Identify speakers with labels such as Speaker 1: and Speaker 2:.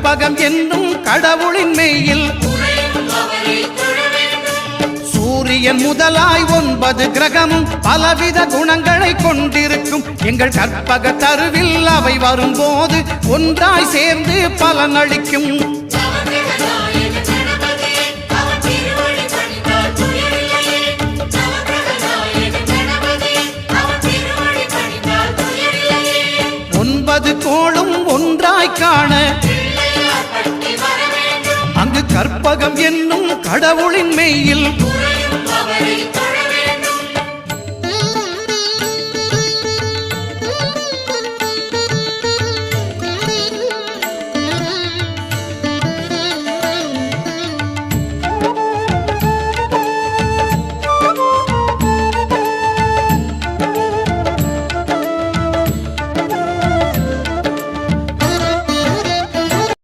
Speaker 1: கற்பகம் என்னும் கடவுளின் மெய்யில் சூரியன் முதலாய் 9 கிரகமும் பலவித குணங்களை கொண்டிருக்கும் எங்கள் கற்பக தருவில் அவை வரும்போது ஒன்றாய் சேர்ந்து பலனளிக்கும். கோளும் ஒன்றாய் காண அங்கு கற்பகம் என்னும் கடவுளின் மெய்யில்